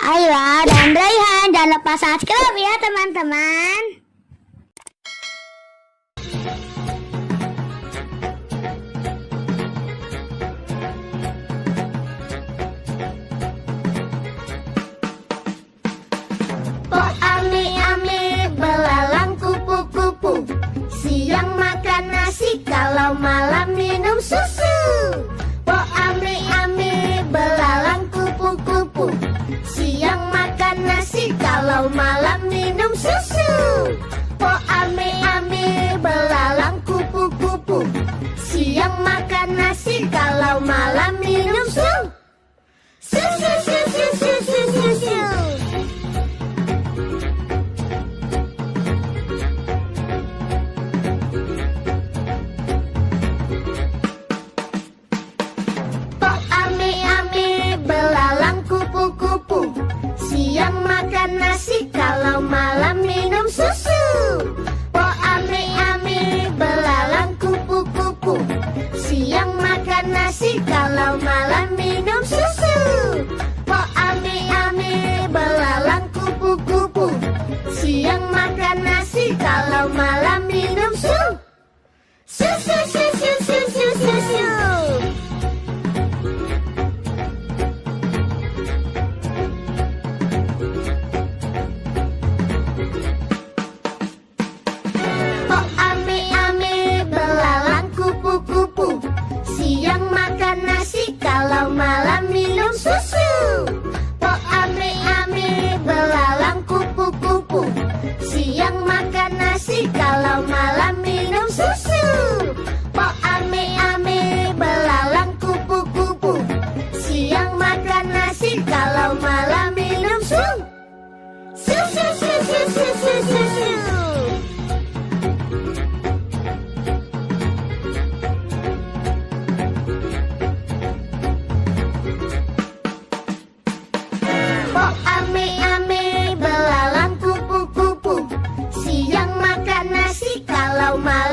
Ayla dan Raihan, jangan lupa subscribe ya teman-teman. Po ame-ame belalang kupu-kupu, siang makan nasi, kalau malam minum susu. Po ame-ame belalang kupu-kupu, siang makan nasi, kalau malam minum susu. Po ame-ame belalang kupu-kupu, siang makan nasi, kalau malam minum susu. Susu, susu, susu, susu. Po ame-ame belalang kupu-kupu, siang makan nasi, kalau malam minum susu. Po ame-ame belalang kupu-kupu, siang makan nasi, kalau malam minum susu. Po ame-ame belalang kupu-kupu, siang makan nasi, kalau malam minum susu. Susu, susu, susu, susu. Po ame-ame belalang kupu-kupu, siang makan nasi, kalau malam minum susu. Po ame-ame belalang kupu-kupu, siang makan nasi, kalau malam minum susu. Po ame-ame belalang kupu-kupu, siang makan nasi, kalau malam minum susu. Susu, susu, susu, susu. Po ame-ame belalang kupu-kupu, siang makan nasi, kalau malam